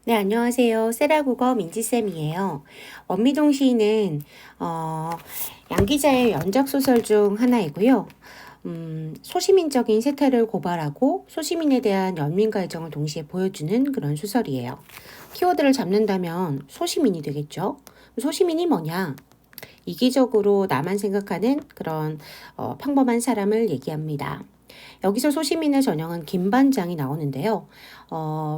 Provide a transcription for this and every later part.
네, 안녕하세요. 세라국어 민지쌤이에요. 원미동 시인은 양기자의 연작소설 중 하나이고요. 소시민적인 세태를 고발하고 소시민에 대한 연민과 애정을 동시에 보여주는 그런 소설이에요. 키워드를 잡는다면 소시민이 되겠죠. 소시민이 뭐냐? 이기적으로 나만 생각하는 그런 평범한 사람을 얘기합니다. 여기서 소시민의 전형은 김반장이 나오는데요.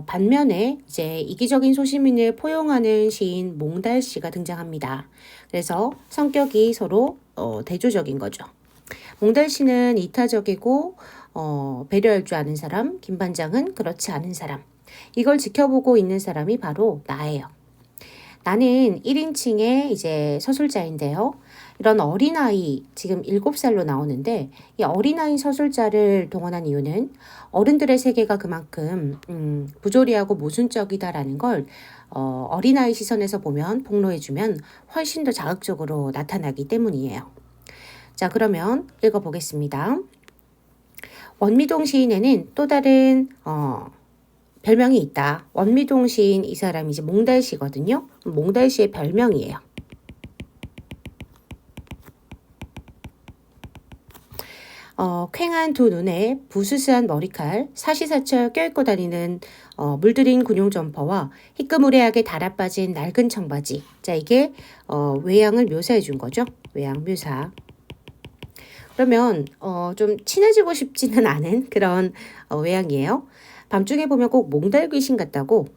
반면에 이제 이기적인 소시민을 포용하는 시인 몽달 씨가 등장합니다. 그래서 성격이 서로 대조적인 거죠. 몽달 씨는 이타적이고 배려할 줄 아는 사람, 김반장은 그렇지 않은 사람. 이걸 지켜보고 있는 사람이 바로 나예요. 나는 1인칭의 이제 서술자인데요. 이런 어린아이, 지금 7살로 나오는데, 이 어린아이 서술자를 동원한 이유는 어른들의 세계가 그만큼, 부조리하고 모순적이다라는 걸, 어린아이 시선에서 보면, 폭로해주면 훨씬 더 자극적으로 나타나기 때문이에요. 자, 그러면 읽어보겠습니다. 원미동 시인에는 또 다른, 별명이 있다. 원미동 시인 이 사람이 이제 몽달 씨거든요. 몽달 씨의 별명이에요. 퀭한 두 눈에 부스스한 머리칼, 사시사철 껴입고 다니는 물들인 군용 점퍼와 희끄무레하게 달아빠진 낡은 청바지. 자, 이게 외양을 묘사해 준 거죠. 외양 묘사. 그러면 좀 친해지고 싶지는 않은 그런 외양이에요. 밤중에 보면 꼭 몽달 귀신 같다고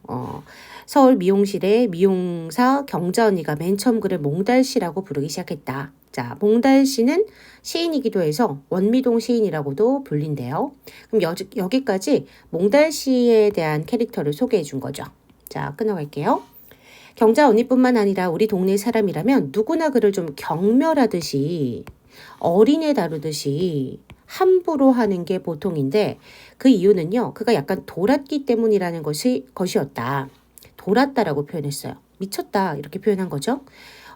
서울 미용실의 미용사 경자 언니가 맨 처음 그를 몽달씨라고 부르기 시작했다. 자, 몽달씨는 시인이기도 해서 원미동 시인이라고도 불린대요. 그럼 여기까지 몽달씨에 대한 캐릭터를 소개해 준 거죠. 자, 끊어갈게요. 경자 언니뿐만 아니라 우리 동네 사람이라면 누구나 그를 좀 경멸하듯이 어린애 다루듯이 함부로 하는 게 보통인데 그 이유는요. 그가 약간 돌았기 때문이라는 것이었다. 돌았다라고 표현했어요. 미쳤다 이렇게 표현한 거죠.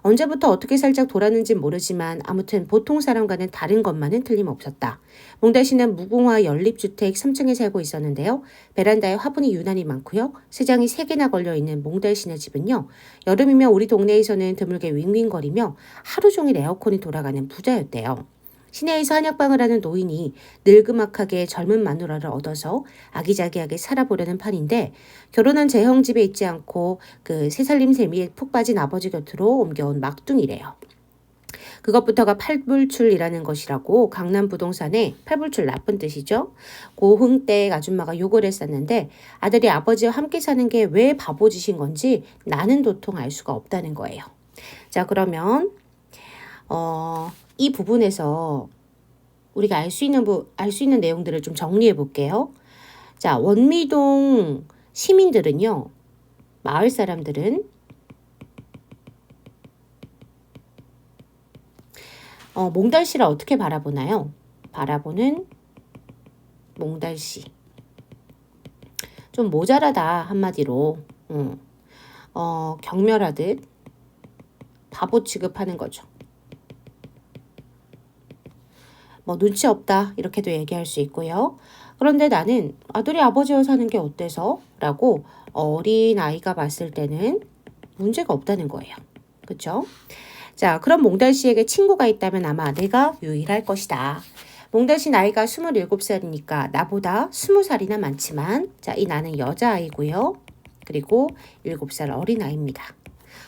언제부터 어떻게 살짝 돌았는지 모르지만 아무튼 보통 사람과는 다른 것만은 틀림없었다. 몽달 씨는 무궁화 연립주택 3층에 살고 있었는데요. 베란다에 화분이 유난히 많고요. 세장이 3개나 걸려있는 몽달 씨네 집은요. 여름이면 우리 동네에서는 드물게 윙윙거리며 하루 종일 에어컨이 돌아가는 부자였대요. 시내에서 한약방을 하는 노인이 늙음악하게 젊은 마누라를 얻어서 아기자기하게 살아보려는 판인데 결혼한 재형 집에 있지 않고 그 새살림 재미에 푹 빠진 아버지 곁으로 옮겨온 막둥이래요. 그것부터가 팔불출이라는 것이라고 강남 부동산에 팔불출 나쁜 뜻이죠. 고흥댁 아줌마가 욕을 했었는데 아들이 아버지와 함께 사는 게 왜 바보짓인 건지 나는 도통 알 수가 없다는 거예요. 자, 그러면 이 부분에서 우리가 알 수 있는 내용들을 좀 정리해 볼게요. 자, 원미동 시민들은요, 마을 사람들은 몽달씨를 어떻게 바라보나요? 바라보는 몽달씨. 좀 모자라다 한마디로 경멸하듯 바보 취급하는 거죠. 뭐 눈치 없다 이렇게도 얘기할 수 있고요. 그런데 나는 아들이 아버지와 사는 게 어때서? 라고 어린 아이가 봤을 때는 문제가 없다는 거예요. 그렇죠? 자, 그럼 몽달 씨에게 친구가 있다면 아마 내가 유일할 것이다. 몽달 씨 나이가 27살이니까 나보다 20살이나 많지만 자, 이 나는 여자아이고요. 그리고 7살 어린아이입니다.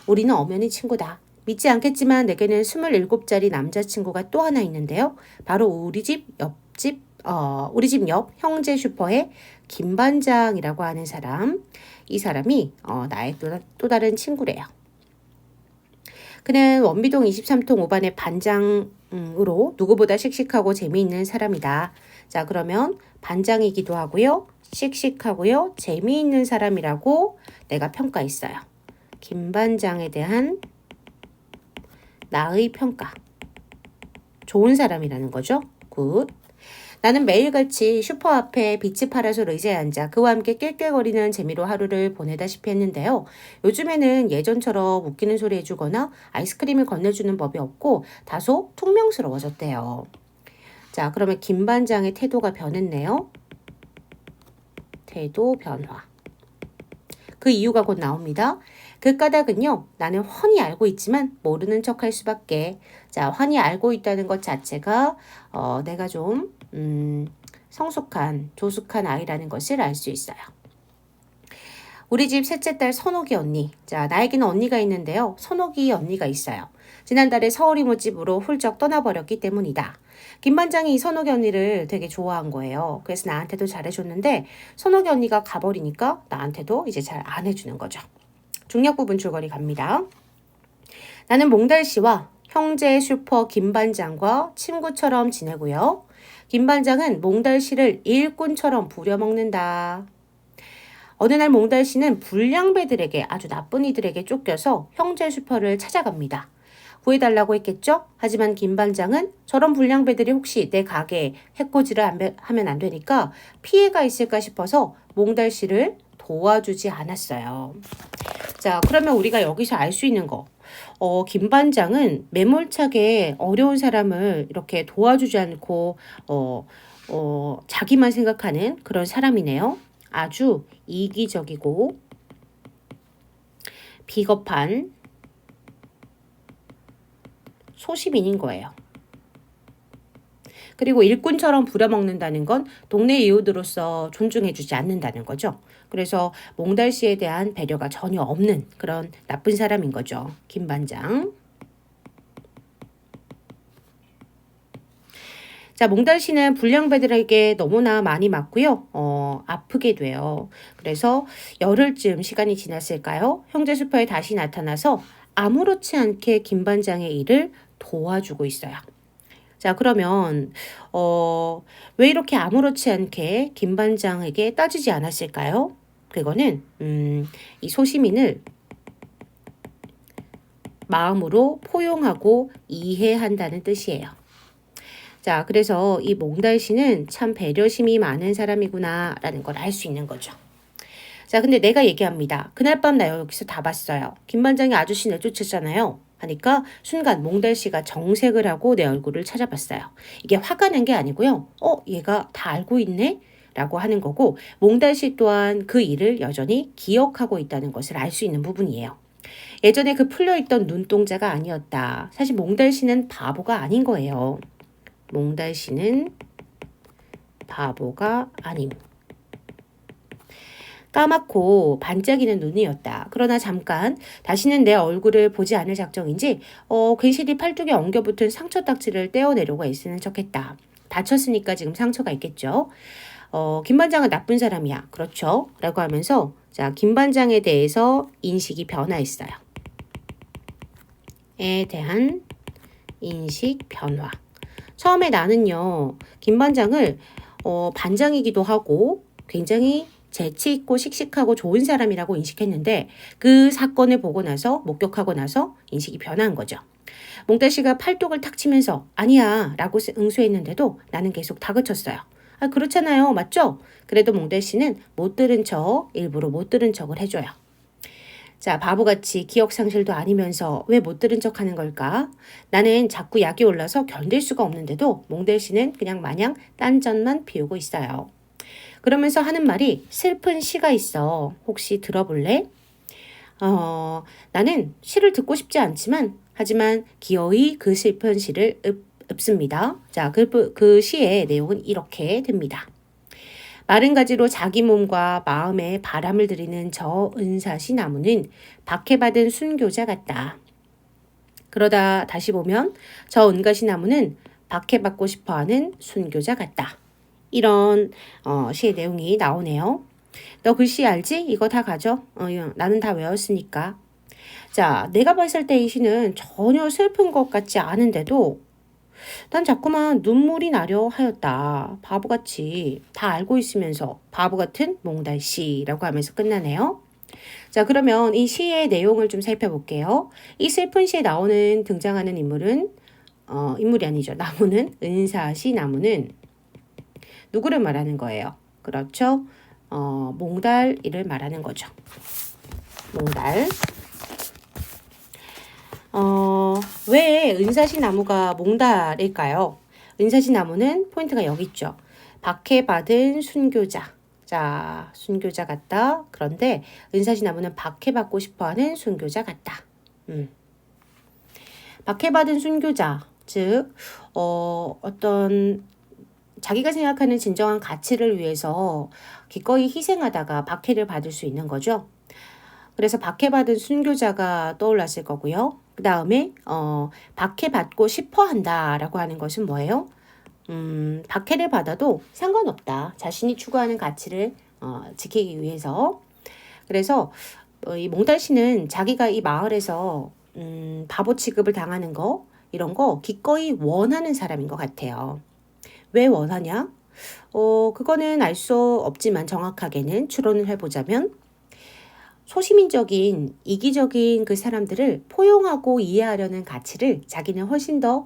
우리는 엄연히 친구다. 믿지 않겠지만 내게는 27짜리 남자친구가 또 하나 있는데요. 바로 우리 집 옆 형제 슈퍼의 김반장이라고 하는 사람. 이 사람이 나의 또 다른 친구래요. 그는 원미동 23통 5반의 반장으로 누구보다 씩씩하고 재미있는 사람이다. 자, 그러면 반장이기도 하고요. 씩씩하고요. 재미있는 사람이라고 내가 평가했어요. 김반장에 대한 나의 평가. 좋은 사람이라는 거죠. 굿. 나는 매일같이 슈퍼 앞에 빛이 파라솔 의자에 앉아 그와 함께 낄낄거리는 재미로 하루를 보내다시피 했는데요. 요즘에는 예전처럼 웃기는 소리 해주거나 아이스크림을 건네주는 법이 없고 다소 퉁명스러워졌대요. 자, 그러면 김 반장의 태도가 변했네요. 태도 변화. 그 이유가 곧 나옵니다. 그 까닭은요, 나는 훤히 알고 있지만 모르는 척 할 수밖에. 자, 훤히 알고 있다는 것 자체가 내가 좀 성숙한, 조숙한 아이라는 것을 알 수 있어요. 우리 집 셋째 딸 선옥이 언니. 자, 나에게는 언니가 있는데요. 선옥이 언니가 있어요. 지난달에 서울 이모집으로 훌쩍 떠나버렸기 때문이다. 김 반장이 이 선옥이 언니를 되게 좋아한 거예요. 그래서 나한테도 잘해줬는데 선옥이 언니가 가버리니까 나한테도 이제 잘 안 해주는 거죠. 중력 부분 줄거리 갑니다. 나는 몽달 씨와 형제 슈퍼 김 반장과 친구처럼 지내고요. 김 반장은 몽달 씨를 일꾼처럼 부려먹는다. 어느 날 몽달 씨는 불량배들에게 아주 나쁜 이들에게 쫓겨서 형제 슈퍼를 찾아갑니다. 구해달라고 했겠죠? 하지만 김 반장은 저런 불량배들이 혹시 내 가게에 해코지를 하면 안 되니까 피해가 있을까 싶어서 몽달 씨를 도와주지 않았어요. 자, 그러면 우리가 여기서 알 수 있는 거. 김 반장은 매몰차게 어려운 사람을 이렇게 도와주지 않고 자기만 생각하는 그런 사람이네요. 아주 이기적이고 비겁한 소시민인 거예요. 그리고 일꾼처럼 부려먹는다는 건 동네 이웃으로서 존중해주지 않는다는 거죠. 그래서 몽달 씨에 대한 배려가 전혀 없는 그런 나쁜 사람인 거죠. 김 반장. 자, 몽달 씨는 불량배들에게 너무나 많이 맞고요. 아프게 돼요. 그래서 열흘쯤 시간이 지났을까요? 형제 슈퍼에 다시 나타나서 아무렇지 않게 김 반장의 일을 도와주고 있어요. 자, 그러면 왜 이렇게 아무렇지 않게 김 반장에게 따지지 않았을까요? 그거는 이 소시민을 마음으로 포용하고 이해한다는 뜻이에요. 자, 그래서 이 몽달 씨는 참 배려심이 많은 사람이구나 라는 걸 알 수 있는 거죠. 자, 근데 내가 얘기합니다. 그날 밤 나 여기서 다 봤어요. 김 반장이 아저씨 내쫓았잖아요. 하니까 순간 몽달 씨가 정색을 하고 내 얼굴을 찾아봤어요. 이게 화가 난 게 아니고요. 얘가 다 알고 있네? 라고 하는 거고 몽달 씨 또한 그 일을 여전히 기억하고 있다는 것을 알 수 있는 부분이에요. 예전에 그 풀려있던 눈동자가 아니었다. 사실 몽달 씨는 바보가 아닌 거예요. 몽달 씨는 바보가 아님. 까맣고 반짝이는 눈이었다. 그러나 잠깐 다시는 내 얼굴을 보지 않을 작정인지 괜시리 팔뚝에 엉겨붙은 상처 딱지를 떼어내려고 애쓰는 척했다. 다쳤으니까 지금 상처가 있겠죠. 김 반장은 나쁜 사람이야. 그렇죠? 라고 하면서 자, 김 반장에 대해서 인식이 변화했어요. 에 대한 인식 변화. 처음에 나는요. 김 반장을 반장이기도 하고 굉장히 재치 있고 씩씩하고 좋은 사람이라고 인식했는데 그 사건을 보고 나서 목격하고 나서 인식이 변한 거죠. 몽달 씨가 팔뚝을 탁 치면서 아니야 라고 응수했는데도 나는 계속 다그쳤어요. 아, 그렇잖아요. 맞죠? 그래도 몽달 씨는 못 들은 척, 일부러 못 들은 척을 해줘요. 자, 바보같이 기억상실도 아니면서 왜 못 들은 척 하는 걸까? 나는 자꾸 약이 올라서 견딜 수가 없는데도 몽달 씨는 그냥 마냥 딴전만 피우고 있어요. 그러면서 하는 말이 슬픈 시가 있어. 혹시 들어볼래? 나는 시를 듣고 싶지 않지만 하지만 기어이 그 슬픈 시를 읊습니다. 자, 그 시의 내용은 이렇게 됩니다. 마른 가지로 자기 몸과 마음에 바람을 들이는 저 은사시 나무는 박해받은 순교자 같다. 그러다 다시 보면 저 은가시 나무는 박해받고 싶어하는 순교자 같다. 이런 시의 내용이 나오네요. 너 글씨 알지? 이거 다 가져. 나는 다 외웠으니까. 자, 내가 봤을 때 이 시는 전혀 슬픈 것 같지 않은데도 난 자꾸만 눈물이 나려 하였다. 바보같이 다 알고 있으면서 바보 같은 몽달씨라고 하면서 끝나네요. 자, 그러면 이 시의 내용을 좀 살펴볼게요. 이 슬픈 시에 등장하는 인물은 인물이 아니죠. 나무는 은사시 나무는 누구를 말하는 거예요? 그렇죠. 몽달이를 말하는 거죠. 몽달. 왜 은사시 나무가 몽달일까요? 은사시 나무는 포인트가 여기 있죠. 박해받은 순교자. 자, 순교자 같다. 그런데 은사시나무는 박해받고 싶어하는 순교자 같다. 박해받은 순교자, 즉 어떤 자기가 생각하는 진정한 가치를 위해서 기꺼이 희생하다가 박해를 받을 수 있는 거죠. 그래서 박해받은 순교자가 떠올랐을 거고요. 그 다음에 박해받고 싶어 한다라고 하는 것은 뭐예요? 박해를 받아도 상관없다. 자신이 추구하는 가치를 지키기 위해서. 그래서 이 몽달씨는 자기가 이 마을에서 바보 취급을 당하는 거 이런 거 기꺼이 원하는 사람인 것 같아요. 왜 원하냐? 그거는 알 수 없지만 정확하게는 추론을 해보자면 소시민적인 이기적인 그 사람들을 포용하고 이해하려는 가치를 자기는 훨씬 더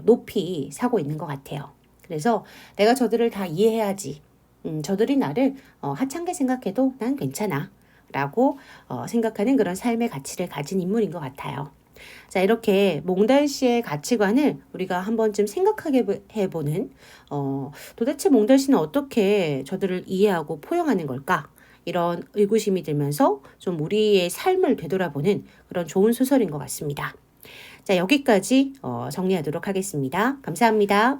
높이 사고 있는 것 같아요. 그래서 내가 저들을 다 이해해야지. 저들이 나를 하찮게 생각해도 난 괜찮아. 라고 생각하는 그런 삶의 가치를 가진 인물인 것 같아요. 자, 이렇게 몽달씨의 가치관을 우리가 한 번쯤 생각하게 해보는 도대체 몽달씨는 어떻게 저들을 이해하고 포용하는 걸까? 이런 의구심이 들면서 좀 우리의 삶을 되돌아보는 그런 좋은 소설인 것 같습니다. 자, 여기까지 정리하도록 하겠습니다. 감사합니다.